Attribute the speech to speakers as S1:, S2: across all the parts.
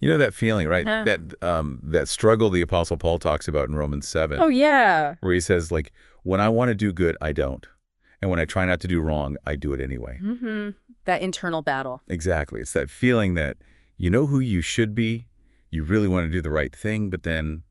S1: You know that feeling, right?
S2: Huh.
S1: That struggle the Apostle Paul talks about in Romans 7,
S2: Oh, yeah.
S1: where he says, like, when I want to do good, I don't. And when I try not to do wrong, I do it anyway.
S2: Mm-hmm. That internal battle.
S1: Exactly. It's that feeling that you know who you should be, you really want to do the right thing, but then,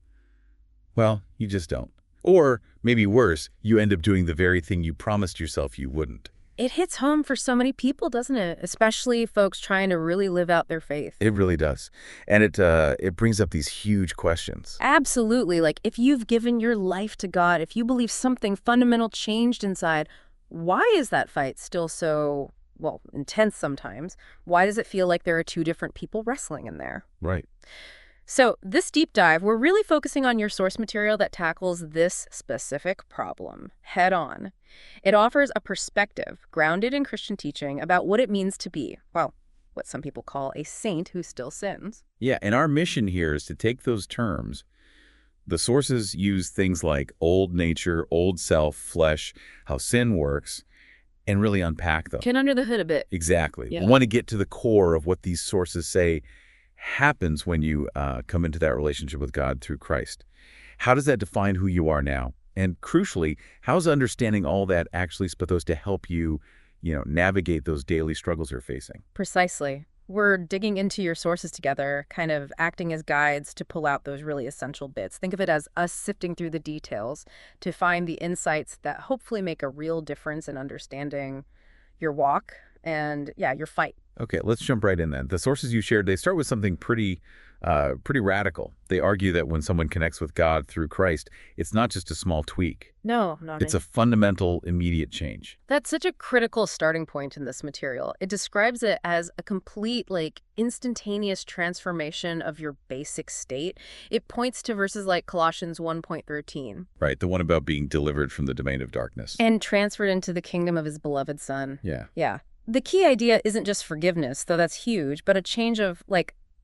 S1: well, you just don't. Or maybe worse, you end up doing the very thing you promised yourself you wouldn't.
S2: It hits home for so many people, doesn't it? Especially folks trying to really live out their faith.
S1: It really does. And it brings up these huge questions.
S2: Absolutely. Like, if you've given your life to God, if you believe something fundamental changed inside, why is that fight still so, well, intense sometimes? Why does it feel like there are two different people wrestling in there?
S1: Right.
S2: So this deep dive, we're really focusing on your source material that tackles this specific problem head on. It offers a perspective grounded in Christian teaching about what it means to be, well, what some people call a saint who still sins.
S1: Yeah, and our mission here is to take those terms. The sources use things like old nature, old self, flesh, how sin works, and really unpack them.
S2: Get under the hood a bit.
S1: Exactly.
S2: Yeah.
S1: We want to get to the core of what these sources say happens when you come into that relationship with God through Christ. How does that define who you are now? And crucially, how's understanding all that actually supposed to help you, navigate those daily struggles you're facing?
S2: Precisely. We're digging into your sources together, kind of acting as guides to pull out those really essential bits. Think of it as us sifting through the details to find the insights that hopefully make a real difference in understanding your walk and, yeah, your fight.
S1: Okay, let's jump right in then. The sources you shared, they start with something pretty radical. They argue that when someone connects with God through Christ, it's not just a small tweak.
S2: No, not
S1: It's a fundamental, immediate change.
S2: That's such a critical starting point in this material. It describes it as a complete, instantaneous transformation of your basic state. It points to verses like Colossians 1:13.
S1: Right, the one about being delivered from the domain of darkness.
S2: And transferred into the kingdom of his beloved Son.
S1: Yeah.
S2: Yeah. The key idea isn't just forgiveness, though that's huge, but a change of,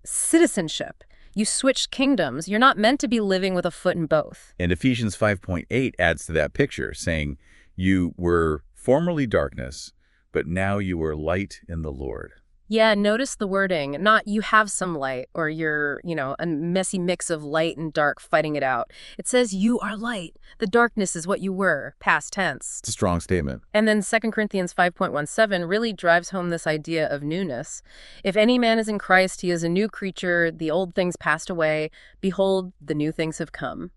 S2: citizenship. You switched kingdoms. You're not meant to be living with a foot in both.
S1: And Ephesians 5:8 adds to that picture, saying, you were formerly darkness, but now you are light in the Lord.
S2: Yeah, notice the wording. Not you have some light or you're, a messy mix of light and dark fighting it out. It says you are light. The darkness is what you were, past tense.
S1: It's a strong statement.
S2: And then 2 Corinthians 5:17 really drives home this idea of newness. If any man is in Christ, he is a new creature. The old things passed away. Behold, the new things have come.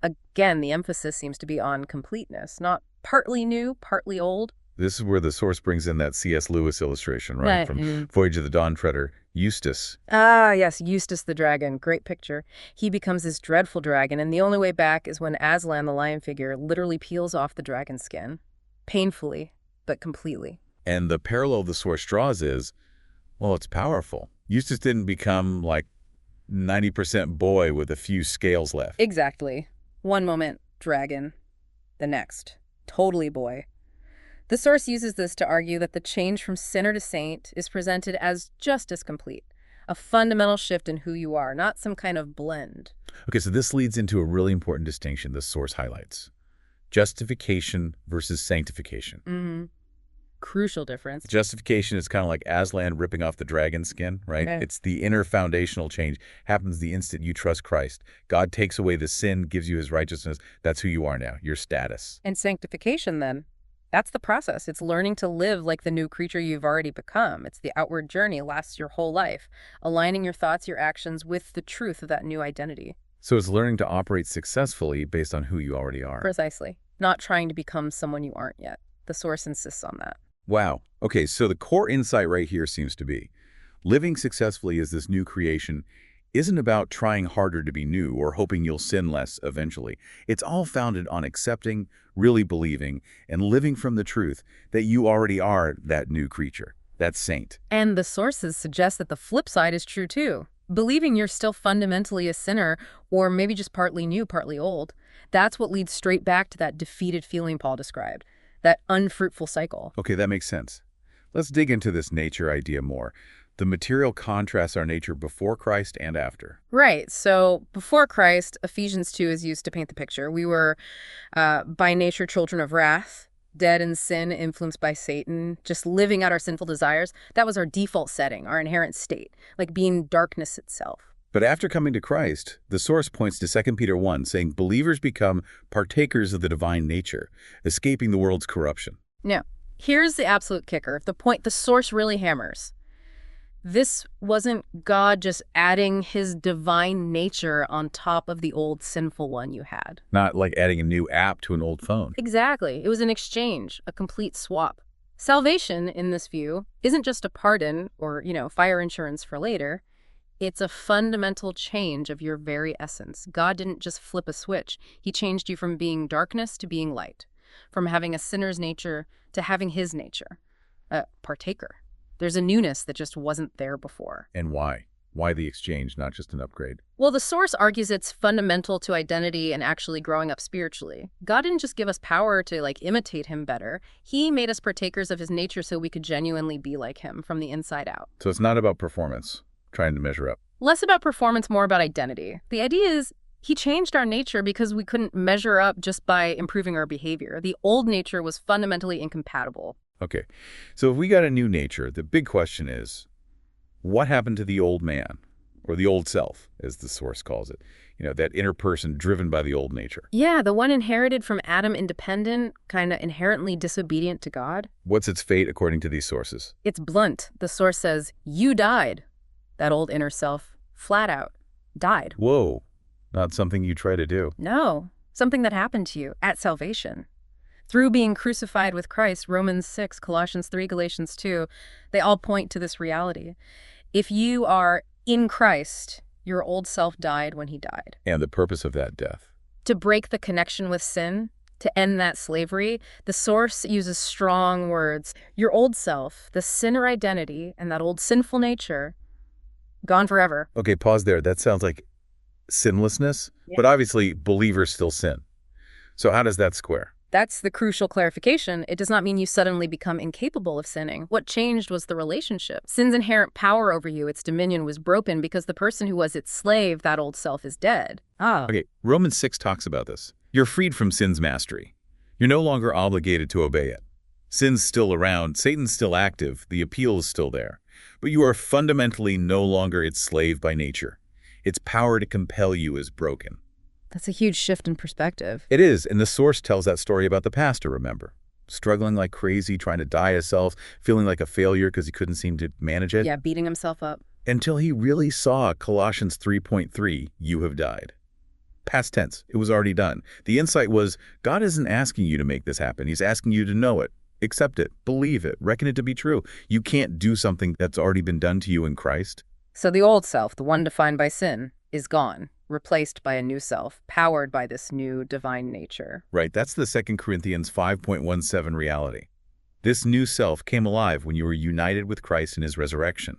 S2: Again, the emphasis seems to be on completeness, not partly new, partly old.
S1: This is where the source brings in that C.S. Lewis illustration, right? From Voyage of the Dawn Treader, Eustace.
S2: Ah, yes, Eustace the dragon. Great picture. He becomes this dreadful dragon, and the only way back is when Aslan, the lion figure, literally peels off the dragon's skin. Painfully, but completely.
S1: And the parallel the source draws is, well, it's powerful. Eustace didn't become 90% boy with a few scales left.
S2: Exactly. One moment, dragon. The next, totally boy. The source uses this to argue that the change from sinner to saint is presented as just as complete, a fundamental shift in who you are, not some kind of blend.
S1: Okay, so this leads into a really important distinction the source highlights. Justification versus sanctification.
S2: Mm-hmm. Crucial difference.
S1: Justification is kind of like Aslan ripping off the dragon's skin, right?
S2: Okay.
S1: It's the inner foundational change. Happens the instant you trust Christ. God takes away the sin, gives you his righteousness. That's who you are now, your status.
S2: And sanctification, then? That's the process. It's learning to live like the new creature you've already become. It's the outward journey, lasts your whole life, aligning your thoughts, your actions with the truth of that new identity.
S1: So it's learning to operate successfully based on who you already are.
S2: Precisely. Not trying to become someone you aren't yet. The source insists on that.
S1: Wow. Okay, so the core insight right here seems to be living successfully as this new creation isn't about trying harder to be new or hoping you'll sin less eventually. It's all founded on accepting, really believing, and living from the truth that you already are that new creature, that saint.
S2: And the sources suggest that the flip side is true too. Believing you're still fundamentally a sinner, or maybe just partly new, partly old, that's what leads straight back to that defeated feeling Paul described, that unfruitful cycle.
S1: Okay, that makes sense. Let's dig into this nature idea more. The material contrasts our nature before Christ and after.
S2: Right. So before Christ, Ephesians 2 is used to paint the picture. We were by nature children of wrath, dead in sin, influenced by Satan, just living out our sinful desires. That was our default setting, our inherent state, like being darkness itself.
S1: But after coming to Christ, the source points to 2 Peter 1, saying believers become partakers of the divine nature, escaping the world's corruption.
S2: Now, here's the absolute kicker, the point the source really hammers. This wasn't God just adding his divine nature on top of the old sinful one you had.
S1: Not like adding a new app to an old phone.
S2: Exactly. It was an exchange, a complete swap. Salvation, in this view, isn't just a pardon or, fire insurance for later. It's a fundamental change of your very essence. God didn't just flip a switch. He changed you from being darkness to being light, from having a sinner's nature to having his nature, a partaker. There's a newness that just wasn't there before.
S1: And why? Why the exchange, not just an upgrade?
S2: Well, the source argues it's fundamental to identity and actually growing up spiritually. God didn't just give us power to, imitate him better. He made us partakers of his nature so we could genuinely be like him from the inside out.
S1: So it's not about performance, trying to measure up.
S2: Less about performance, more about identity. The idea is he changed our nature because we couldn't measure up just by improving our behavior. The old nature was fundamentally incompatible.
S1: Okay, so if we got a new nature, the big question is, what happened to the old man, or the old self, as the source calls it? That inner person driven by the old nature.
S2: Yeah, the one inherited from Adam, independent, kind of inherently disobedient to God.
S1: What's its fate according to these sources?
S2: It's blunt. The source says, you died. That old inner self, flat out, died.
S1: Whoa, not something you try to do.
S2: No, something that happened to you at salvation. Through being crucified with Christ, Romans 6, Colossians 3, Galatians 2, they all point to this reality. If you are in Christ, your old self died when he died.
S1: And the purpose of that death?
S2: To break the connection with sin, to end that slavery, the source uses strong words. Your old self, the sinner identity, and that old sinful nature, gone forever.
S1: Okay, pause there. That sounds like sinlessness,
S2: Yeah.
S1: But obviously believers still sin. So how does that square?
S2: That's the crucial clarification. It does not mean you suddenly become incapable of sinning. What changed was the relationship. Sin's inherent power over you, its dominion, was broken because the person who was its slave, that old self, is dead.
S1: Okay, Romans 6 talks about this. You're freed from sin's mastery. You're no longer obligated to obey it. Sin's still around, Satan's still active, the appeal is still there. But you are fundamentally no longer its slave by nature. Its power to compel you is broken.
S2: That's a huge shift in perspective.
S1: It is, and the source tells that story about the pastor, remember? Struggling like crazy, trying to die himself, feeling like a failure because he couldn't seem to manage it.
S2: Yeah, beating himself up.
S1: Until he really saw Colossians 3.3, you have died. Past tense, it was already done. The insight was, God isn't asking you to make this happen. He's asking you to know it, accept it, believe it, reckon it to be true. You can't do something that's already been done to you in Christ.
S2: So the old self, the one defined by sin, is gone, replaced by a new self, powered by this new divine nature.
S1: Right, that's the 2 Corinthians 5.17 reality. This new self came alive when you were united with Christ in his resurrection.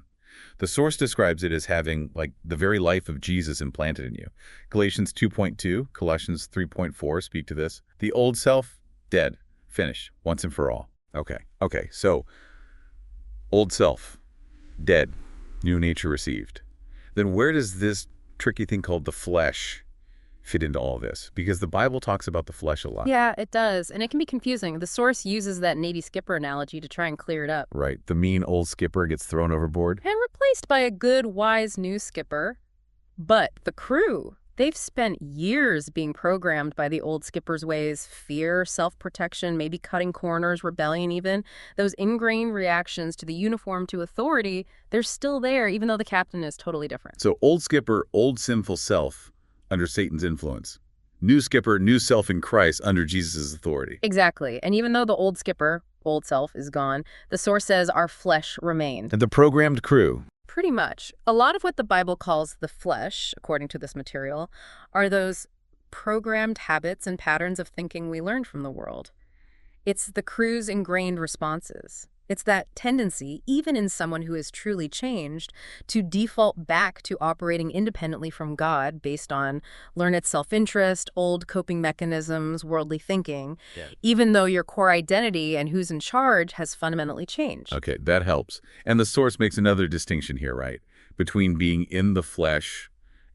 S1: The source describes it as having, the very life of Jesus implanted in you. Galatians 2.2, Colossians 3.4 speak to this. The old self, dead, finished, once and for all. Okay, so old self, dead, new nature received. Then where does this tricky thing called the flesh fit into all this? Because the Bible talks about the flesh a lot.
S2: Yeah, it does. And it can be confusing. The source uses that Navy skipper analogy to try and clear it up.
S1: Right. The mean old skipper gets thrown overboard.
S2: And replaced by a good, wise new skipper. But the crew, they've spent years being programmed by the old skipper's ways. Fear, self-protection, maybe cutting corners, rebellion even. Those ingrained reactions to the uniform, to authority, they're still there even though the captain is totally different.
S1: So old skipper, old sinful self under Satan's influence. New skipper, new self in Christ under Jesus' authority.
S2: Exactly. And even though the old skipper, old self, is gone, the source says our flesh remained.
S1: And the programmed crew.
S2: Pretty much. A lot of what the Bible calls the flesh, according to this material, are those programmed habits and patterns of thinking we learned from the world. It's the crew's ingrained responses. It's that tendency, even in someone who is truly changed, to default back to operating independently from God based on learned self-interest, old coping mechanisms, worldly thinking, even though your core identity and who's in charge has fundamentally changed.
S1: Okay, that helps. And the source makes another distinction here, right? Between being in the flesh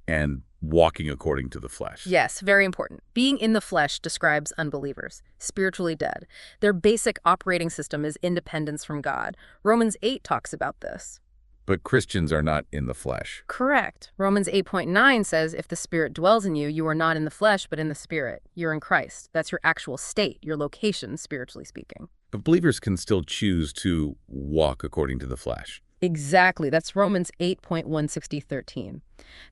S1: and walking according to the flesh.
S2: Yes, very important. Being in the flesh describes unbelievers, spiritually dead. Their basic operating system is independence from God. Romans 8 talks about this.
S1: But Christians are not in the flesh.
S2: Correct. Romans 8.9 says, if the Spirit dwells in you, you are not in the flesh, but in the Spirit. You're in Christ. That's your actual state, your location, spiritually speaking.
S1: But believers can still choose to walk according to the flesh.
S2: Exactly. That's Romans 8.160:13.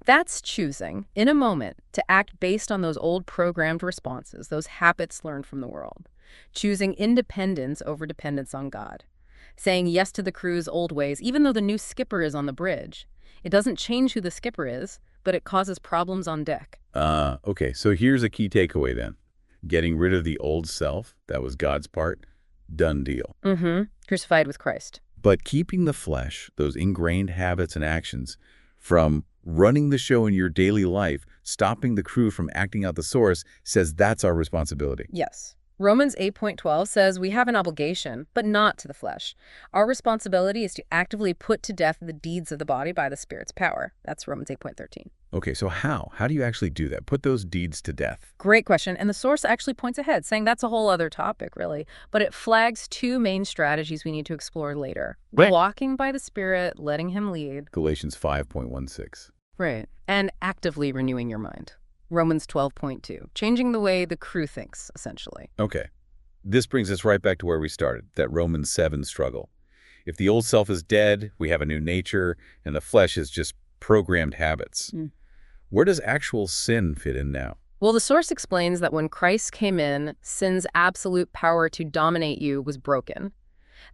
S2: That's choosing, in a moment, to act based on those old programmed responses, those habits learned from the world. Choosing independence over dependence on God. Saying yes to the crew's old ways, even though the new skipper is on the bridge. It doesn't change who the skipper is, but it causes problems on deck.
S1: Okay, so here's a key takeaway then. Getting rid of the old self, that was God's part, done deal.
S2: Crucified with Christ.
S1: But keeping the flesh, those ingrained habits and actions, from running the show in your daily life, stopping the crew from acting out the source, says that's our responsibility.
S2: Yes. Romans 8.12 says we have an obligation, but not to the flesh. Our responsibility is to actively put to death the deeds of the body by the Spirit's power. That's Romans 8.13.
S1: Okay, so how? How do you actually do that? Put those deeds to death.
S2: Great question. And the source actually points ahead, saying that's a whole other topic, really. But it flags two main strategies we need to explore later.
S1: Right.
S2: Walking by the Spirit, letting Him lead.
S1: Galatians 5.16.
S2: Right. And actively renewing your mind. Romans 12.2. Changing the way the crew thinks, essentially.
S1: Okay. This brings us right back to where we started, that Romans 7 struggle. If the old self is dead, we have a new nature, and the flesh is just programmed habits. Where does actual sin fit in now?
S2: Well, the source explains that when Christ came in, sin's absolute power to dominate you was broken.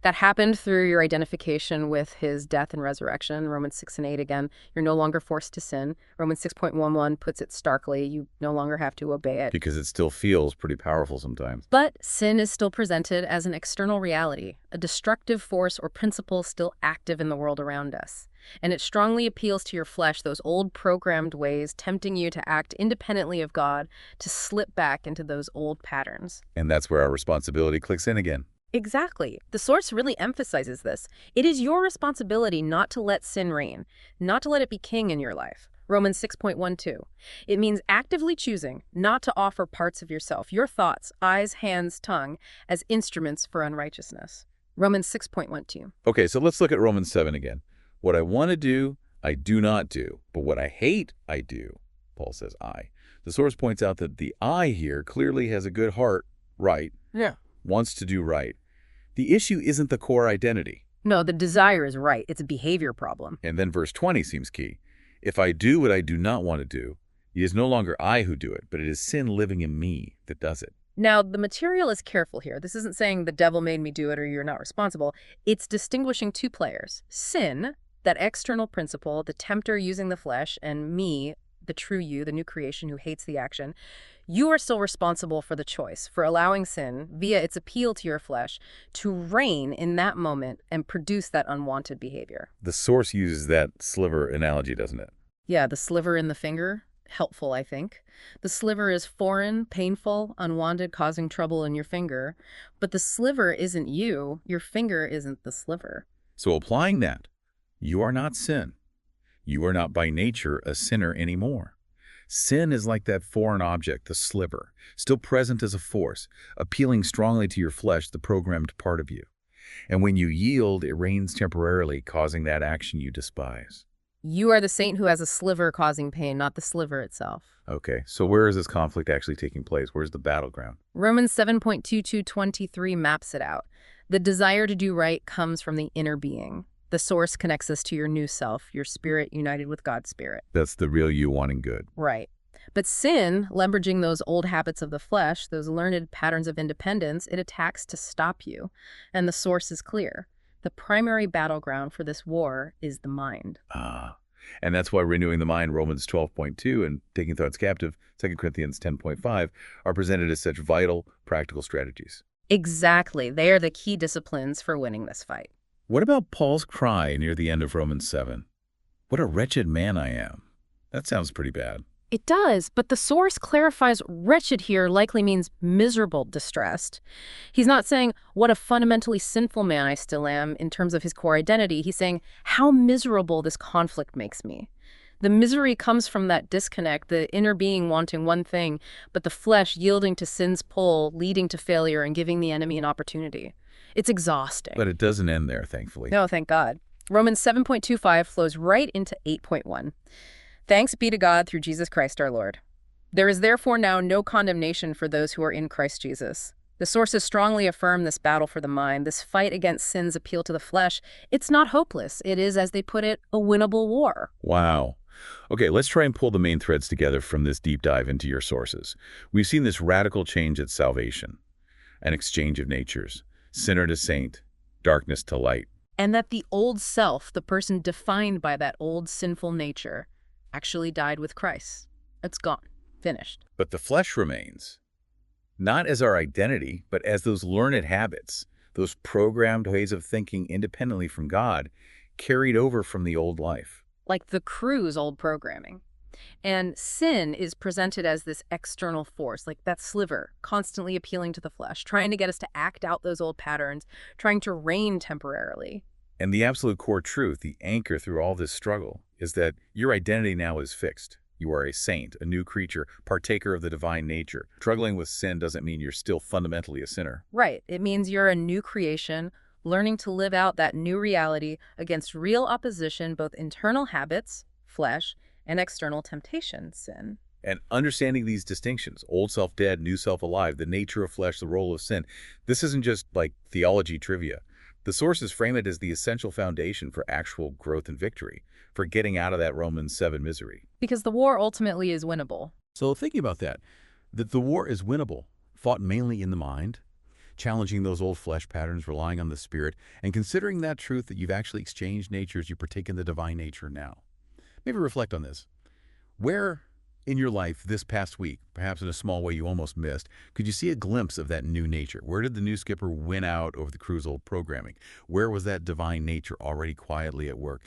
S2: That happened through your identification with his death and resurrection. Romans 6 and 8 again, you're no longer forced to sin. Romans 6.11 puts it starkly, you no longer have to obey it.
S1: Because it still feels pretty powerful sometimes.
S2: But sin is still presented as an external reality, a destructive force or principle still active in the world around us. And it strongly appeals to your flesh, those old programmed ways, tempting you to act independently of God, to slip back into those old patterns.
S1: And that's where our responsibility clicks in again.
S2: Exactly. The source really emphasizes this. It is your responsibility not to let sin reign, not to let it be king in your life. Romans 6.12. It means actively choosing not to offer parts of yourself, your thoughts, eyes, hands, tongue, as instruments for unrighteousness. Romans 6.12.
S1: Okay, so let's look at Romans 7 again. What I want to do, I do not do. But what I hate, I do. Paul says I. The source points out that the I here clearly has a good heart, right?
S2: Yeah.
S1: Wants to do right. The issue isn't the core identity.
S2: No, the desire is right. It's a behavior problem.
S1: And then verse 20 seems key. If I do what I do not want to do, it is no longer I who do it, but it is sin living in me that does it.
S2: Now, the material is careful here. This isn't saying the devil made me do it or you're not responsible. It's distinguishing two players. Sin, that external principle, the tempter using the flesh, and me, the true you, the new creation who hates the action. You are still responsible for the choice, for allowing sin, via its appeal to your flesh, to reign in that moment and produce that unwanted behavior.
S1: The source uses that sliver analogy, doesn't it?
S2: Yeah, the sliver in the finger. Helpful, I think. The sliver is foreign, painful, unwanted, causing trouble in your finger. But the sliver isn't you. Your finger isn't the sliver.
S1: So applying that, you are not sin. You are not by nature a sinner anymore. Sin is like that foreign object, the sliver, still present as a force, appealing strongly to your flesh, the programmed part of you. And when you yield, it reigns temporarily, causing that action you despise.
S2: You are the saint who has a sliver causing pain, not the sliver itself.
S1: Okay, so where is this conflict actually taking place? Where's the battleground?
S2: Romans 7.2223 maps it out. The desire to do right comes from the inner being. The source connects us to your new self, your spirit united with God's spirit.
S1: That's the real you wanting good.
S2: Right. But sin, leveraging those old habits of the flesh, those learned patterns of independence, it attacks to stop you. And the source is clear. The primary battleground for this war is the mind.
S1: And that's why renewing the mind, Romans 12.2, and taking thoughts captive, 2 Corinthians 10.5, are presented as such vital, practical strategies.
S2: Exactly. They are the key disciplines for winning this fight.
S1: What about Paul's cry near the end of Romans 7? What a wretched man I am. That sounds pretty bad.
S2: It does, but the source clarifies wretched here likely means miserable, distressed. He's not saying what a fundamentally sinful man I still am in terms of his core identity. He's saying how miserable this conflict makes me. The misery comes from that disconnect, the inner being wanting one thing, but the flesh yielding to sin's pull, leading to failure and giving the enemy an opportunity. It's exhausting.
S1: But it doesn't end there, thankfully.
S2: No, thank God. Romans 7.25 flows right into 8.1. Thanks be to God through Jesus Christ our Lord. There is therefore now no condemnation for those who are in Christ Jesus. The sources strongly affirm this battle for the mind, this fight against sin's appeal to the flesh. It's not hopeless. It is, as they put it, a winnable war.
S1: Wow. Okay, let's try and pull the main threads together from this deep dive into your sources. We've seen this radical change at salvation, an exchange of natures, sinner to saint, darkness to light.
S2: And that the old self, the person defined by that old sinful nature, actually died with Christ. It's gone. Finished.
S1: But the flesh remains, not as our identity, but as those learned habits, those programmed ways of thinking independently from God, carried over from the old life.
S2: Like the crew's old programming. And sin is presented as this external force, like that sliver, constantly appealing to the flesh, trying to get us to act out those old patterns, trying to reign temporarily.
S1: And the absolute core truth, the anchor through all this struggle, is that your identity now is fixed. You are a saint, a new creature, partaker of the divine nature. Struggling with sin doesn't mean you're still fundamentally a sinner.
S2: Right. It means you're a new creation, learning to live out that new reality against real opposition, both internal habits, flesh, and external temptation, sin.
S1: And understanding these distinctions, old self dead, new self alive, the nature of flesh, the role of sin, this isn't just like theology trivia. The sources frame it as the essential foundation for actual growth and victory, for getting out of that Romans 7 misery.
S2: Because the war ultimately is winnable.
S3: So thinking about that the war is winnable, fought mainly in the mind, challenging those old flesh patterns, relying on the Spirit, and considering that truth that you've actually exchanged natures, you partake in the divine nature now. Maybe reflect on this. Where in your life this past week, perhaps in a small way you almost missed, could you see a glimpse of that new nature? Where did the new skipper win out over the crew's old programming? Where was that divine nature already quietly at work?